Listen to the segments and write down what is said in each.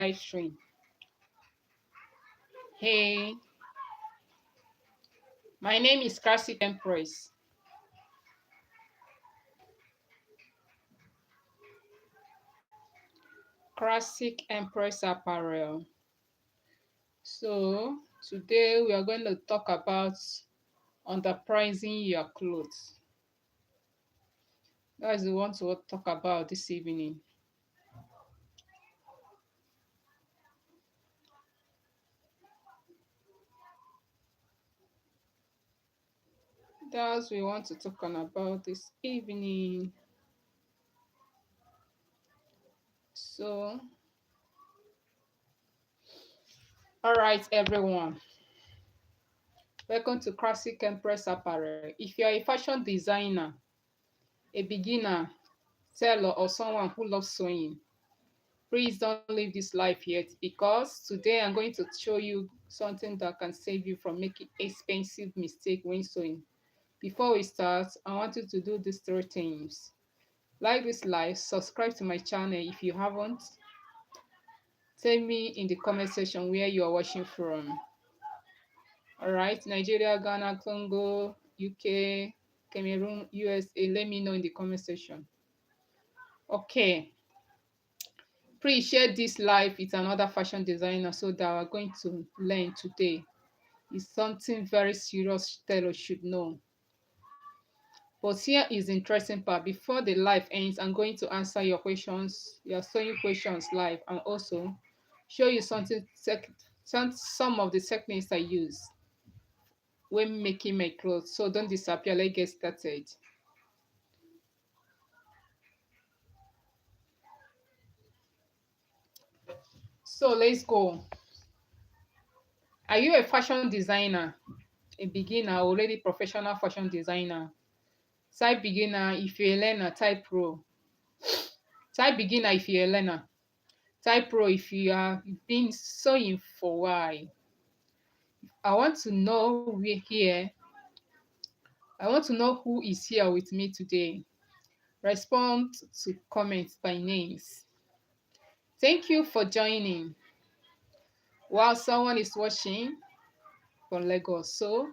stream. Hey, my name is Classic Empress. Classic Empress Apparel. So, today we are going to talk about underpricing your clothes. That's what we want to talk about this evening. That's what we want to talk on about this evening. So, all right, everyone. Welcome to Classic Empress Apparel. If you are a fashion designer, a beginner, seller, or someone who loves sewing, please don't leave this life yet because today I'm going to show you something that can save you from making expensive mistake when sewing. Before we start, I want you to do these three things. Like this live, subscribe to my channel if you haven't. Tell me in the comment section where you are watching from. Alright, Nigeria, Ghana, Congo, UK, Cameroon, USA. Let me know in the comment section. Okay, please share this live with another fashion designer so that we're going to learn today. It's something very serious tailor should know. But here is the interesting part. Before the live ends, I'm going to answer your questions, your sewing questions live, and also show you some of the techniques I use when making my clothes. So don't disappear. Let's get started. So let's go. Are you a fashion designer? A beginner, already professional fashion designer? Type beginner if you're a learner, type pro. Type beginner if you're a learner. Type pro if you have been sewing for a while. I want to know we're here. I want to know who is here with me today. Respond to comments by names. Thank you for joining. While someone is watching from Lagos. So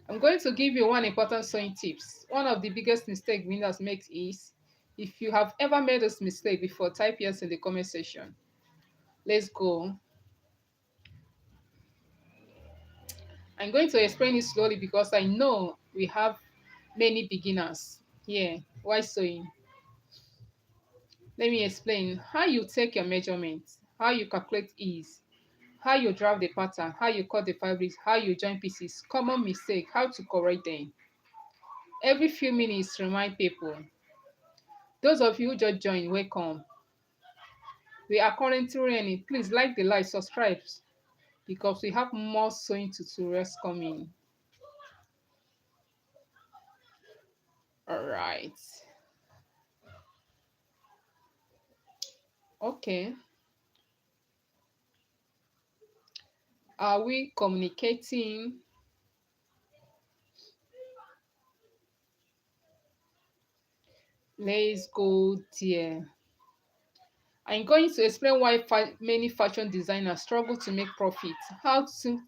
I'm going to give you one important sewing tips. One of the biggest mistakes beginners make is if you have ever made this mistake before, type yes in the comment section. Let's go. I'm going to explain it slowly because I know we have many beginners here. Why sewing? Let me explain how you take your measurements, how you calculate ease, how you draft the pattern, how you cut the fabrics, how you join pieces, common mistake, how to correct them. Every few minutes, remind people. Those of you who just joined, welcome. We are currently running. Please like the live, subscribe because we have more sewing tutorials coming. All right. Okay. Are we communicating? Let's go there. I'm going to explain why many fashion designers struggle to make profit, how to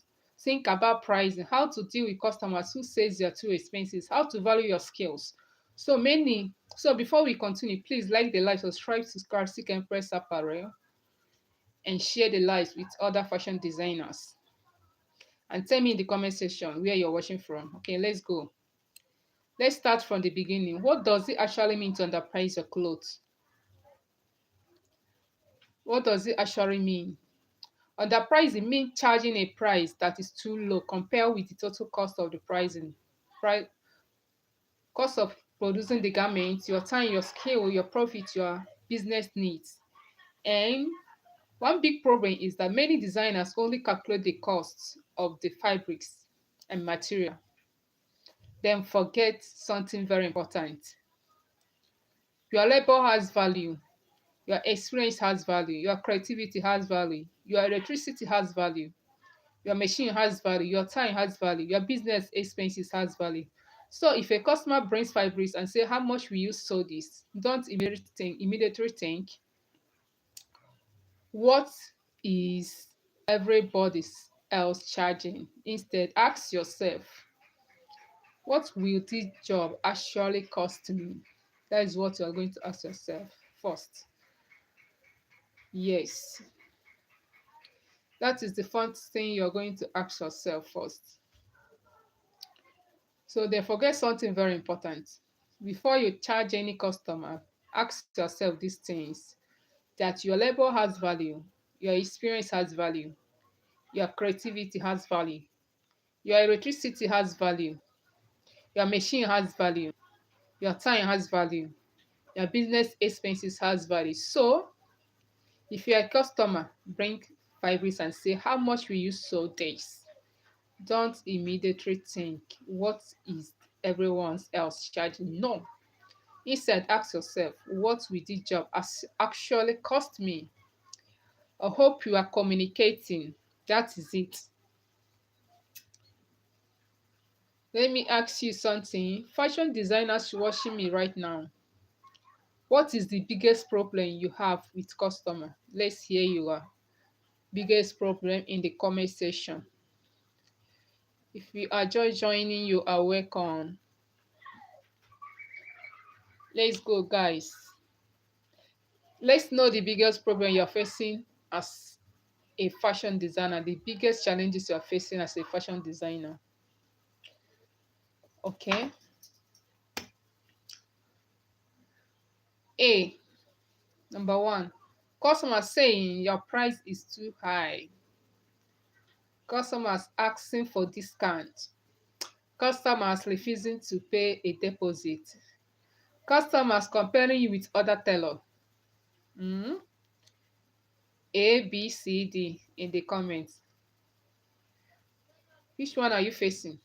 think about pricing, how to deal with customers who says they're too expensive, how to value your skills. So before we continue, please like the live, subscribe to Classic Empress Apparel, and share the live with other fashion designers. And tell me in the comment section where you're watching from. Okay, let's go. Let's start from the beginning. What does it actually mean to underprice your clothes? What does it actually mean? Underpricing means charging a price that is too low compared with the total cost of the price, cost of producing the garment, your time, your skill, your profit, your business needs. And one big problem is that many designers only calculate the costs of the fabrics and material, then forget something very important. Your labor has value, your experience has value, your creativity has value, your electricity has value, your machine has value, your time has value, your business expenses has value. So if a customer brings fabrics and say, how much will you sew this? Don't immediately think What is everybody else charging? Instead, ask yourself, what will this job actually cost me? That is what you are going to ask yourself first. Yes, that is the first thing you're going to ask yourself first. So then forget something very important. Before you charge any customer, ask yourself these things, that your labor has value, your experience has value, your creativity has value, your electricity has value, your machine has value, your time has value, your business expenses has value. So if you're a customer, bring 5 weeks and say, how much will you sell this? Don't immediately think, what is everyone else charging? No. Instead, ask yourself, what will this job actually cost me? I hope you are communicating. That is it. Let me ask you something. Fashion designers watching me right now. What is the biggest problem you have with customer? Let's hear your biggest problem in the comment section. If you are just joining, you are welcome. Let's go, guys. Let's know the biggest problem you're facing as a fashion designer, the biggest challenges you're facing as a fashion designer. Okay. A, number one, customers saying your price is too high. Customers asking for discount. Customers refusing to pay a deposit. Customers comparing you with other tailor. Mm? A, B, C, D in the comments. Which one are you facing?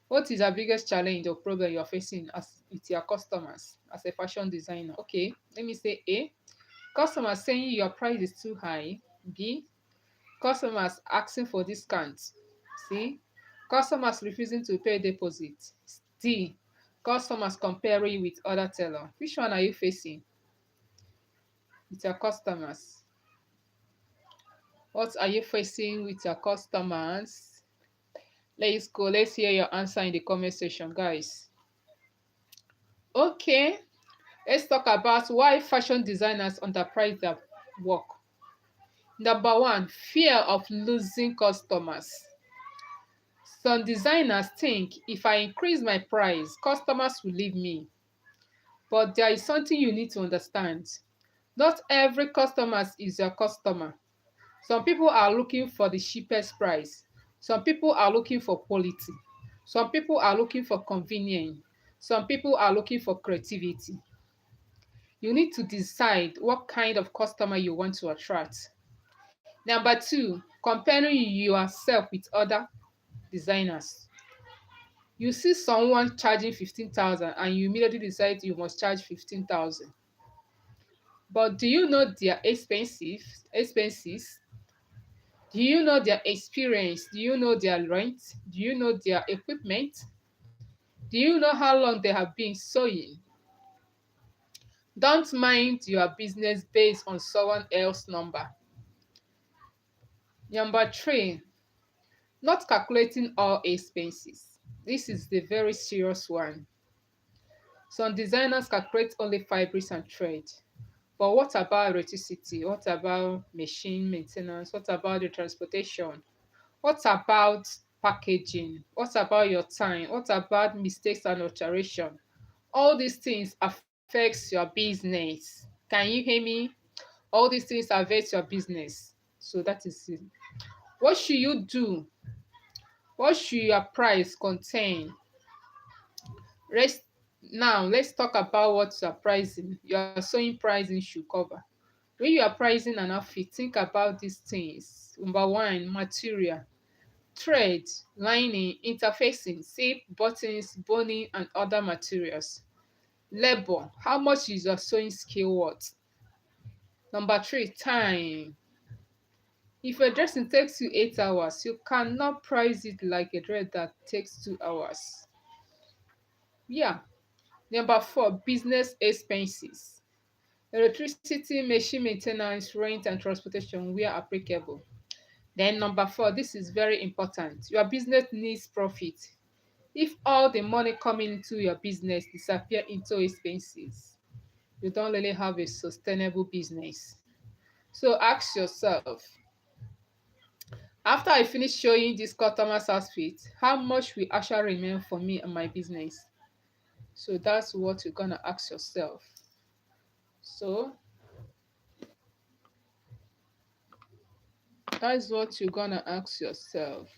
What is the biggest challenge or problem you're facing as with your customers as a fashion designer? Okay, let me say A. Customers saying your price is too high. B. Customers asking for discounts. C. Customers refusing to pay deposit. D. Customers comparing with other teller. Which one are you facing with your customers? What are you facing with your customers? Let's go. Let's hear your answer in the comment section, guys. Okay, let's talk about why fashion designers underprice their work. Number one, fear of losing customers. Some designers think if I increase my price, customers will leave me. But there is something you need to understand. Not every customer is your customer. Some people are looking for the cheapest price. Some people are looking for quality. Some people are looking for convenience. Some people are looking for creativity. You need to decide what kind of customer you want to attract. Number two, comparing yourself with other designers. You see someone charging 15,000 and you immediately decide you must charge 15,000. But do you know their expenses? Do you know their experience? Do you know their rent? Do you know their equipment? Do you know how long they have been sewing? Don't mind your business based on someone else's number. Number three, not calculating all expenses. This is the very serious one. Some designers calculate only fabrics and thread. But what about electricity? What about machine maintenance? What about the transportation? What about packaging? What about your time? What about mistakes and alteration? All these things affects your business. Can you hear me? All these things affect your business. So that is it. What should you do? What should your price contain? Let's let's talk about what your pricing, your sewing pricing should cover. When you are pricing an outfit, think about these things. Number one, material, thread, lining, interfacing, zip, buttons, boning, and other materials. Labor, how much is your sewing skill worth? Number three, time. If a dressing takes you 8 hours, you cannot price it like a dress that takes 2 hours. Yeah. Number four, business expenses. Electricity, machine maintenance, rent, and transportation where applicable. Then number four, this is very important. Your business needs profit. If all the money coming into your business disappear into expenses, you don't really have a sustainable business. So ask yourself, after I finish showing this customer's outfit, how much will actually remain for me and my business? So that's what you're gonna ask yourself. So that's what you're gonna ask yourself.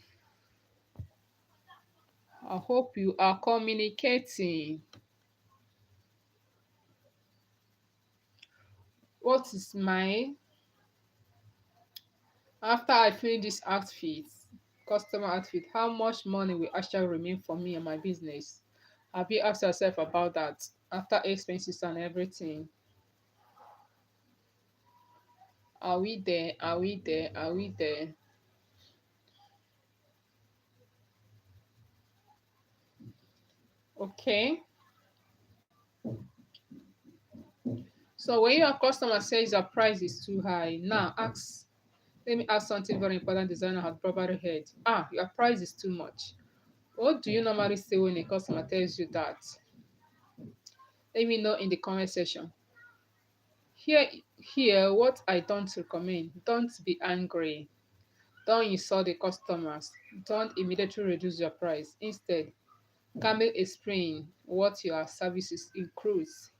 I hope you are communicating. What is my after I finish this outfit, customer outfit, how much money will actually remain for me and my business? Have you asked yourself about that after expenses and everything? Are we there? Are we there? Are we there? Okay. So when your customer says your price is too high, now ask, let me ask something very important designer has probably heard. Ah, your price is too much. What do you normally say when a customer tells you that? Let me know in the comment section. Here, here, what I don't recommend. Don't be angry. Don't insult the customers. Don't immediately reduce your price. Instead, calmly explain what your services includes.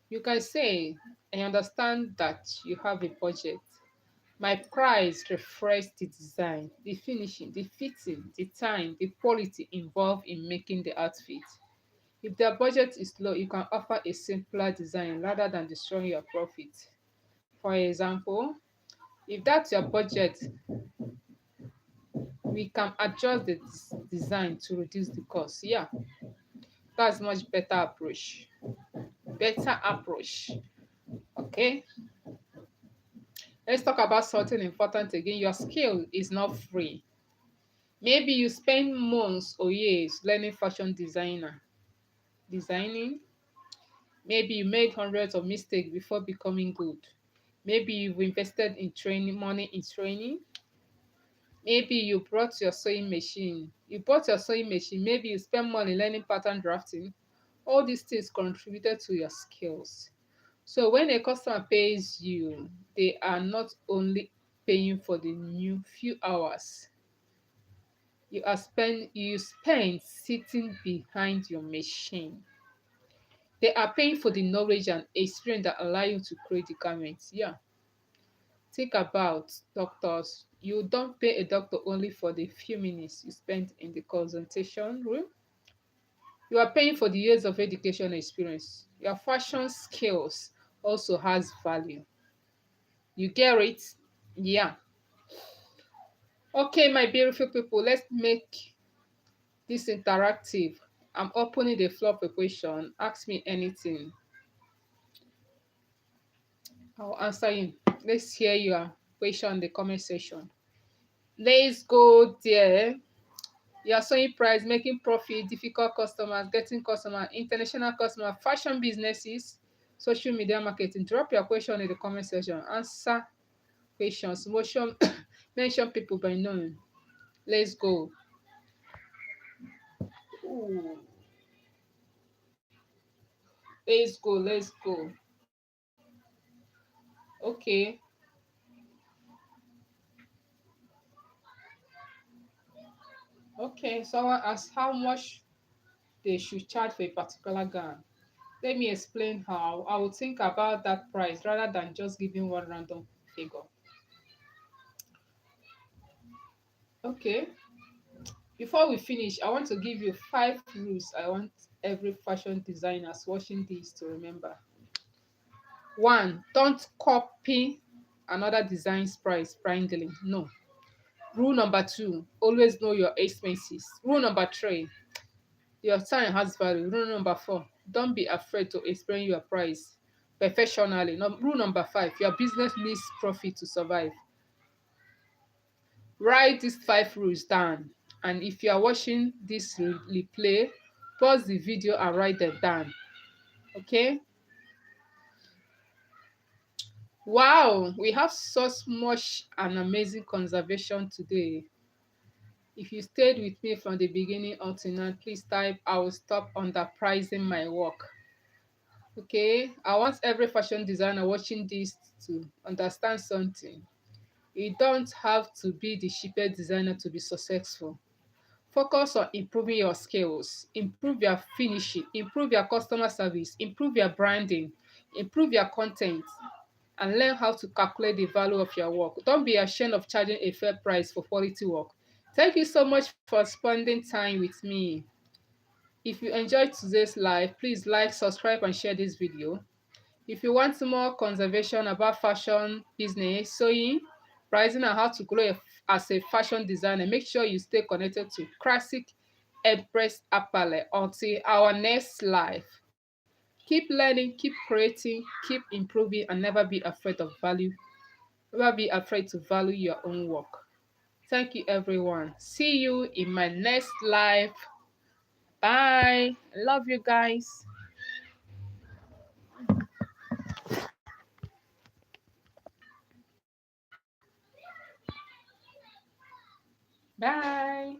You can say, I understand that you have a budget. My price reflects the design, the finishing, the fitting, the time, the quality involved in making the outfit. If their budget is low, you can offer a simpler design rather than destroying your profit. For example, if that's your budget, we can adjust the design to reduce the cost. Yeah, that's much better approach. Better approach. Okay, let's talk about something important again. Your skill is not free. Maybe you spend months or years learning fashion designing. Maybe you made hundreds of mistakes before becoming good. Maybe you've invested in training money in training. Maybe you brought your sewing machine. You bought your sewing machine. Maybe you spent money learning pattern drafting. All these things contributed to your skills. So when a customer pays you, they are not only paying for the new few hours you spend sitting behind your machine. They are paying for the knowledge and experience that allow you to create the garments. Yeah. Think about doctors. You don't pay a doctor only for the few minutes you spend in the consultation room. You are paying for the years of education experience. Your fashion skills also has value. You get it? Yeah. Okay, my beautiful people, let's make this interactive. I'm opening the floor for question. Ask me anything. I'll answer you. Let's hear your question in the comment section. Let's go there. You're selling price, making profit, difficult customers, getting customer, international customer, fashion businesses, social media marketing. Drop your question in the comment section. Answer questions. Motion mention people by name. Let's go. Ooh. Let's go. Let's go. Okay. Okay. Someone asked how much they should charge for a particular gown. Let me explain how I would think about that price rather than just giving one random figure. Okay, before we finish, I want to give you 5 rules I want every fashion designers watching this to remember. One, don't copy another design's price blindly. No. Rule number two, always know your expenses. Rule number three, your time has value. Rule number four, don't be afraid to explain your price professionally. Rule number five, your business needs profit to survive. Write these 5 rules down, and if you are watching this replay, pause the video and write them down. Okay, Wow, we have such much an amazing conservation today. If you stayed with me from the beginning until now, please type I will stop underpricing my work. Okay, I want every fashion designer watching this to understand something. You don't have to be the cheapest designer to be successful. Focus on improving your skills, improve your finishing, improve your customer service, improve your branding, improve your content, and learn how to calculate the value of your work. Don't be ashamed of charging a fair price for quality work. Thank you so much for spending time with me. If you enjoyed today's live, please like, subscribe, and share this video. If you want more conservation about fashion, business, sewing, pricing, and how to grow as a fashion designer, make sure you stay connected to Classic Empress Apparel until our next live. Keep learning, keep creating, keep improving, and never be afraid to value your own work. Thank you, everyone. See you in my next live. Bye. I love you guys. Bye.